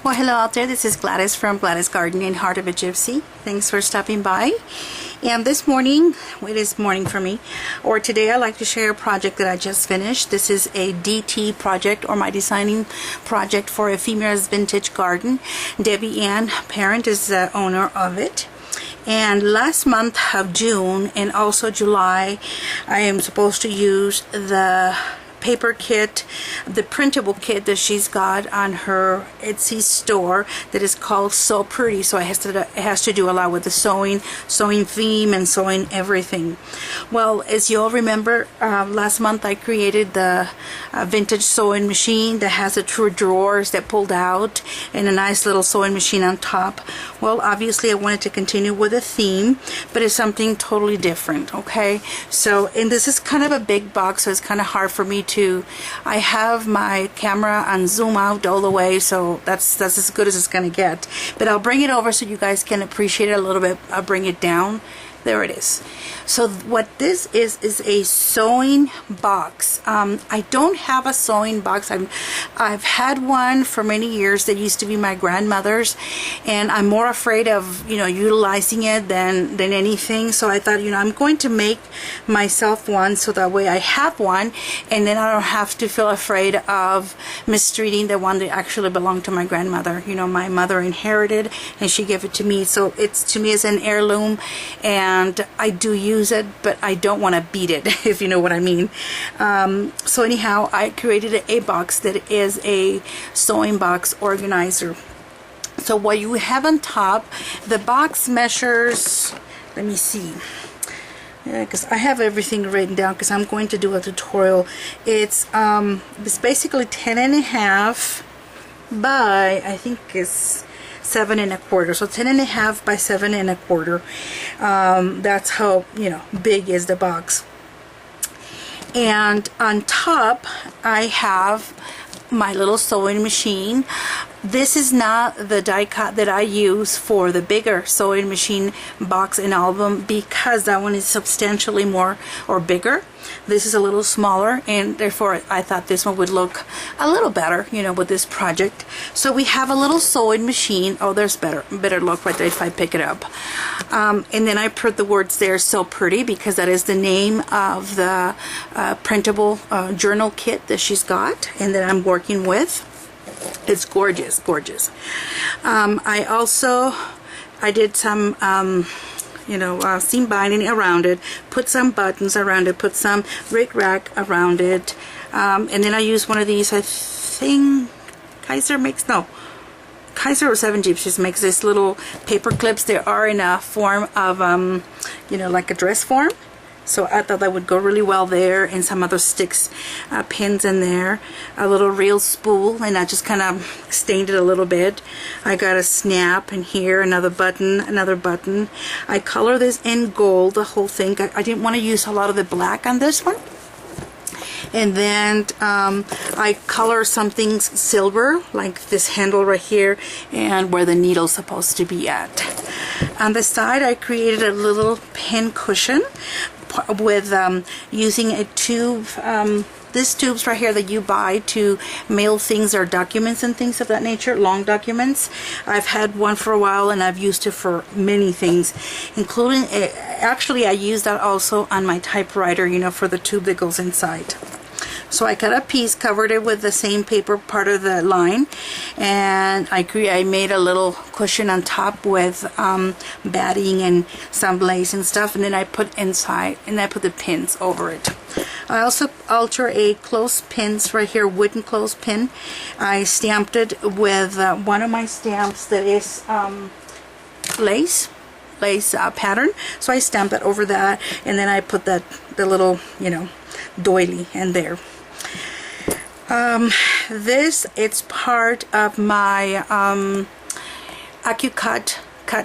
Well, hello out there. This is Gladys from Gladys Garden in Heart of a Gypsy. Thanks for stopping by. And this morning, it is morning for me, or today, I'd like to share a project that I just finished. This is a DT project, or my designing project for Ephemera's Vintage Garden. Debbie Ann Parent is the owner of it. And last month of June and also July, I am supposed to use the paper kit, the printable kit that she's got on her Etsy store that is called So Pretty. So it has to do a lot with the sewing theme and sewing everything. Well, as you all remember, last month I created the vintage sewing machine that has the two drawers that pulled out and a nice little sewing machine on top. Well, obviously I wanted to continue with the theme, but it's something totally different, okay? So, and this is kind of a big box, so it's kind of hard for me to, I have my camera on zoom out all the way, so that's as good as it's gonna get. But I'll bring it over so you guys can appreciate it a little bit. I'll bring it down. There it is. So what this is a sewing box. I don't have a sewing box. I've had one for many years that used to be my grandmother's, and I'm more afraid of, you know, utilizing it than anything. So I thought, you know, I'm going to make myself one so that way I have one, and then I don't have to feel afraid of mistreating the one that actually belonged to my grandmother. You know, my mother inherited and she gave it to me, so it's, to me, it's an heirloom, and I do use it, but I don't want to beat it, if you know what I mean. So anyhow, I created a box that is a sewing box organizer. So what you have on top, the box measures, let me see, because I have everything written down because I'm going to do a tutorial. It's basically 10.5 by, I think it's 7 1/4, so 10.5 by 7 1/4. That's how, you know, big is the box. And on top I have my little sewing machine. This is not the die cut that I use for the bigger sewing machine box and album, because that one is substantially more or bigger. This is a little smaller, and therefore I thought this one would look a little better, you know, with this project. So we have a little sewing machine. Oh, there's better look right there if I pick it up. And then I put the words there, So Pretty, because that is the name of the printable journal kit that she's got and that I'm working with. It's gorgeous, gorgeous. I did some you know, seam binding around it, put some buttons around it, put some rickrack around it, and then I used one of these, I think Kaiser or Seven Gypsies makes this little paper clips. They are in a form of, you know, like a dress form. So I thought that would go really well there, and some other sticks, pins in there, a little reel spool, and I just kind of stained it a little bit. I got a snap in here, another button, another button. I color this in gold, the whole thing. I didn't want to use a lot of the black on this one. And then I color something silver, like this handle right here, and where the needle's supposed to be at. On the side, I created a little pin cushion with using a tube, this tubes right here that you buy to mail things or documents and things of that nature, long documents. I've had one for a while and I've used it for many things, including, actually I use that also on my typewriter, you know, for the tube that goes inside. So I cut a piece, covered it with the same paper part of the line, and I made a little cushion on top with batting and some lace and stuff, and then I put inside, and I put the pins over it. I also alter a clothespins right here, wooden clothespin. I stamped it with one of my stamps that is lace pattern, so I stamped that over that, and then I put the little, you know, doily in there. This, it's part of my AccuCut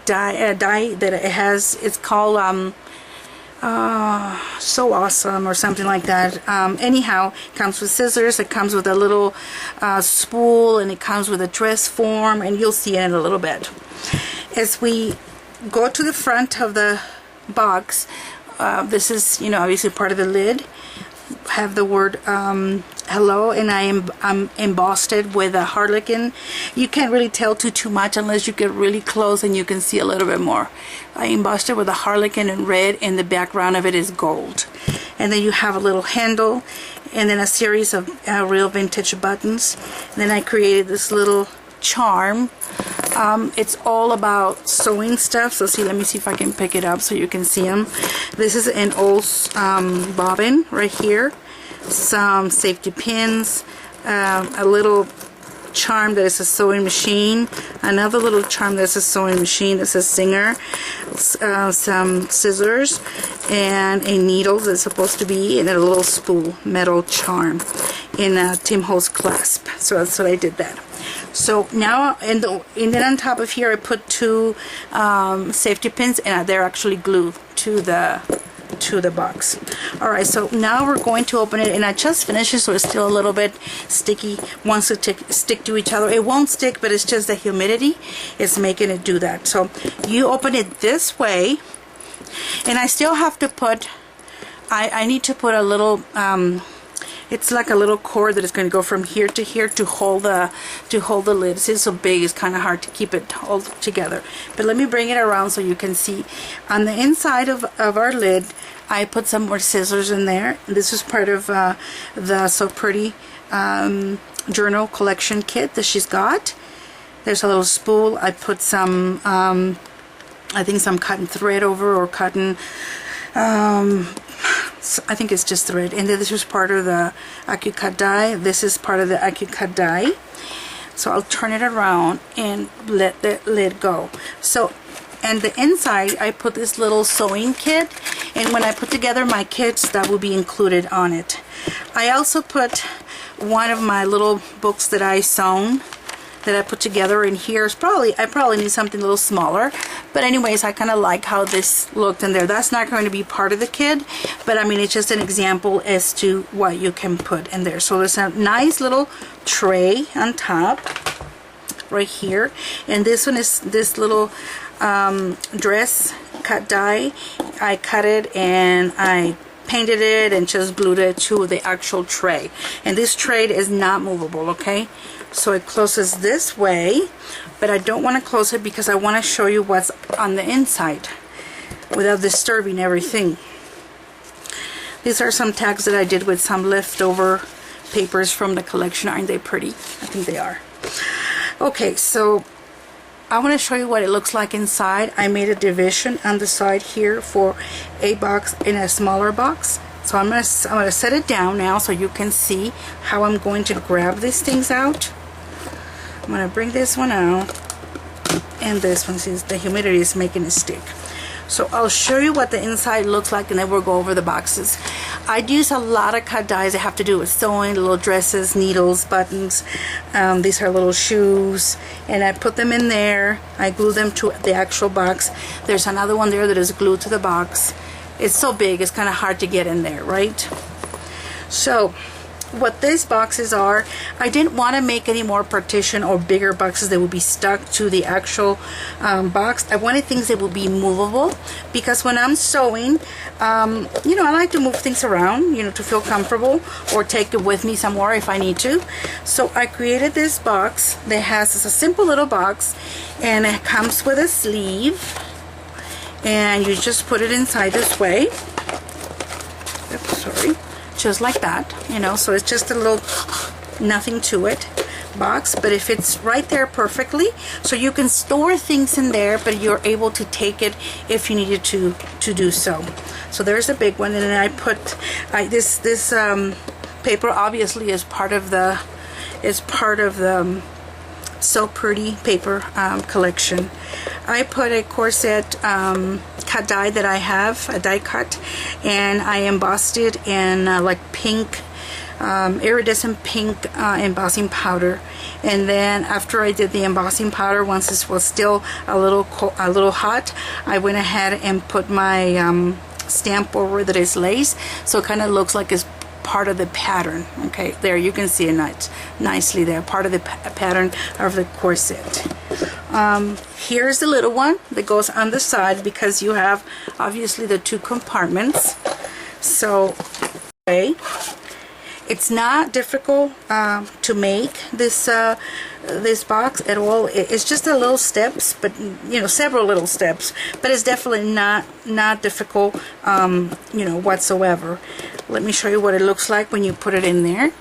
die that it has. It's called So Awesome or something like that. Anyhow, it comes with scissors, it comes with a little spool, and it comes with a dress form, and you'll see it in a little bit. As we go to the front of the box, this is, you know, obviously part of the lid. Have the word hello, and I'm embossed it with a harlequin. You can't really tell too much unless you get really close and you can see a little bit more. I embossed it with a harlequin in red, and the background of it is gold. And then you have a little handle, and then a series of real vintage buttons. And then I created this little charm. It's all about sewing stuff. So see, let me see if I can pick it up so you can see them. This is an old bobbin right here, some safety pins, a little charm that is a sewing machine, another little charm that's a sewing machine that's a Singer, some scissors, and a needle that's supposed to be in a little spool metal charm in a Tim Holtz clasp. So that's what I did that. So now, and then on top of here I put two safety pins, and they're actually glued to the box. Alright, so now we're going to open it, and I just finished it, so it's still a little bit sticky. Wants to stick to each other. It won't stick, but it's just the humidity is making it do that. So you open it this way, and I still have to put, I need to put a little it's like a little cord that is going to go from here to here to hold the lid. It's so big, it's kind of hard to keep it all together. But let me bring it around so you can see. On the inside of our lid, I put some more scissors in there. This is part of the So Pretty journal collection kit that she's got. There's a little spool. I put some, I think some cotton thread over, or cotton, I think it's just thread. And then this was part of the AccuCut die. This is part of the AccuCut die. So I'll turn it around and let the lid go. So, and the inside, I put this little sewing kit, and when I put together my kits, that will be included on it. I also put one of my little books that I sewn, that I put together in here. I probably need something a little smaller, but anyways, I kind of like how this looked in there. That's not going to be part of the kit, but I mean, it's just an example as to what you can put in there. So there's a nice little tray on top right here, and this one is this little dress cut die. I cut it and I painted it and just glued it to the actual tray, and this tray is not movable, okay? So it closes this way, but I don't want to close it because I want to show you what's on the inside without disturbing everything. These are some tags that I did with some leftover papers from the collection. Aren't they pretty? I think they are. Okay, so I want to show you what it looks like inside. I made a division on the side here for a box and a smaller box. So I'm gonna set it down now so you can see how I'm going to grab these things out. I'm gonna bring this one out, and this one, since the humidity is making it stick. So I'll show you what the inside looks like, and then we'll go over the boxes. I'd use a lot of cut dies that have to do with sewing, little dresses, needles, buttons. These are little shoes, and I put them in there. I glue them to the actual box. There's another one there that is glued to the box. It's so big, it's kind of hard to get in there, right? So what these boxes are, I didn't want to make any more partition or bigger boxes that would be stuck to the actual box. I wanted things that would be movable, because when I'm sewing, you know, I like to move things around, you know, to feel comfortable, or take it with me somewhere if I need to. So I created this box that has, it's a simple little box, and it comes with a sleeve, and you just put it inside this way. Oops, sorry. Just like that, you know, so it's just a little nothing to it box, but it fits right there perfectly, so you can store things in there, but you're able to take it if you needed to do so. So there's a big one, and then I put this paper obviously is part of the So Pretty paper collection. I put a corset cut die that I have, a die cut, and I embossed it in like pink, iridescent pink embossing powder. And then after I did the embossing powder, once this was still a little hot, I went ahead and put my stamp over that is lace, so it kind of looks like it's part of the pattern. Okay, there you can see it nicely there, part of the pattern of the corset. Here's the little one that goes on the side, because you have obviously the two compartments. So okay, It's not difficult to make this this box at all. It's just a little steps, but several little steps, but it's definitely not difficult whatsoever. Let me show you what it looks like when you put it in there.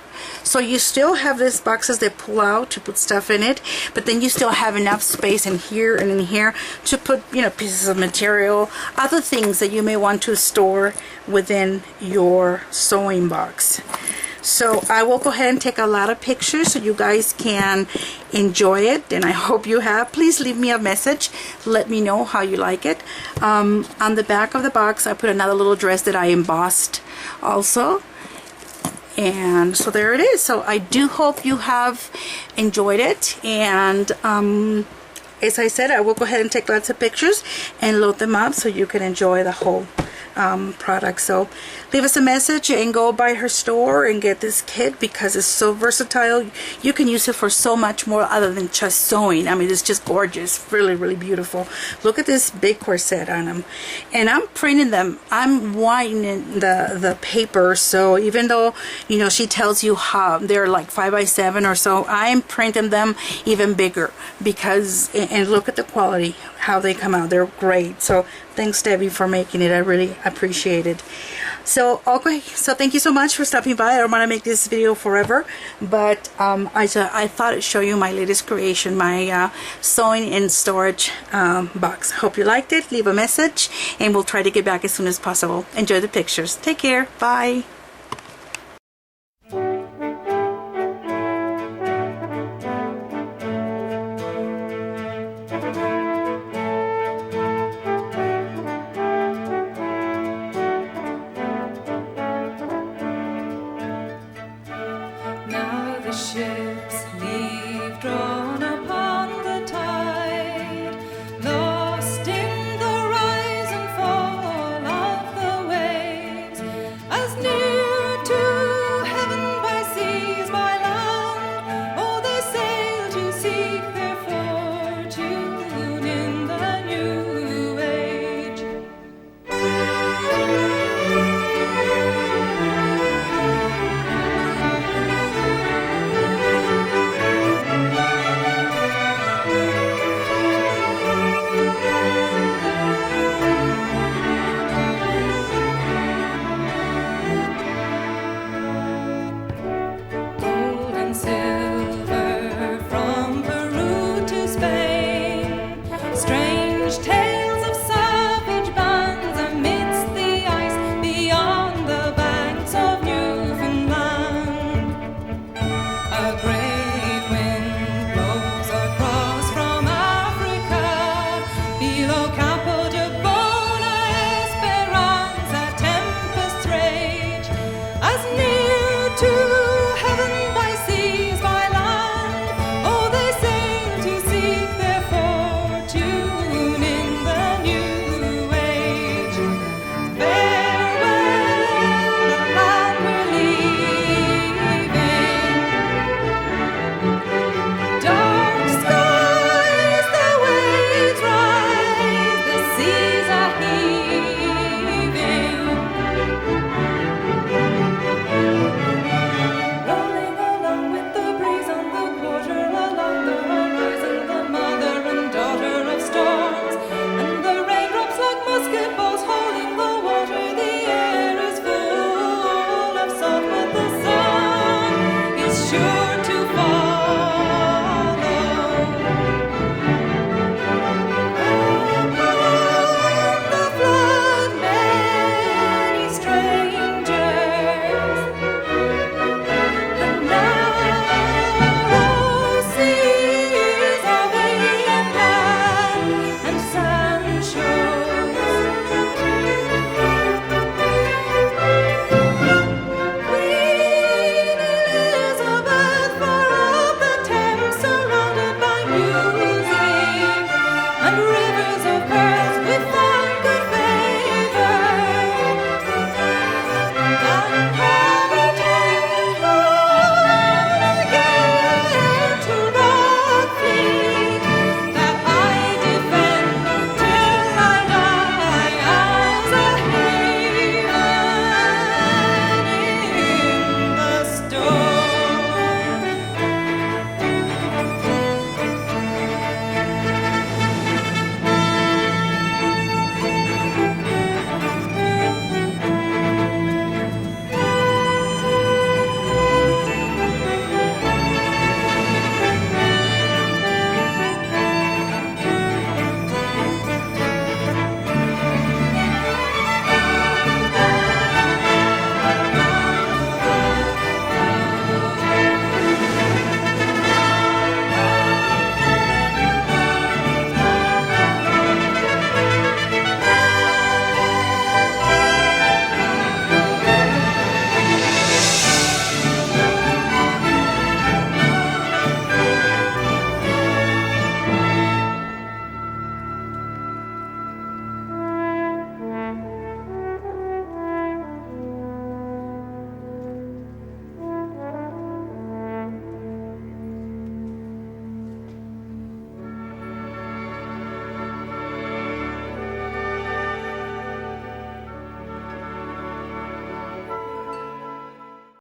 So you still have these boxes that pull out to put stuff in it, but then you still have enough space in here and in here to put pieces of material, other things that you may want to store within your sewing box. So I will go ahead and take a lot of pictures so you guys can enjoy it, and I hope you have. Please leave me a message. Let me know how you like it. On the back of the box I put another little dress that I embossed also. And so there it is. So I do hope you have enjoyed it, and as I said, I will go ahead and take lots of pictures and load them up so you can enjoy the whole product. So leave us a message and go by her store and get this kit because it's so versatile. You can use it for so much more other than just sewing. I mean, it's just gorgeous, really, really beautiful. Look at this big corset on them, and I'm printing them. I'm whitening the paper, so even though she tells you how they're like 5x7 or so, I'm printing them even bigger because, and look at the quality, how they come out. They're great. So thanks, Debbie, for making it. I really appreciate it. So okay, so thank you so much for stopping by. I don't want to make this video forever, but I thought I'd show you my latest creation, my sewing and storage box. Hope you liked it. Leave a message and we'll try to get back as soon as possible. Enjoy the pictures. Take care. Bye.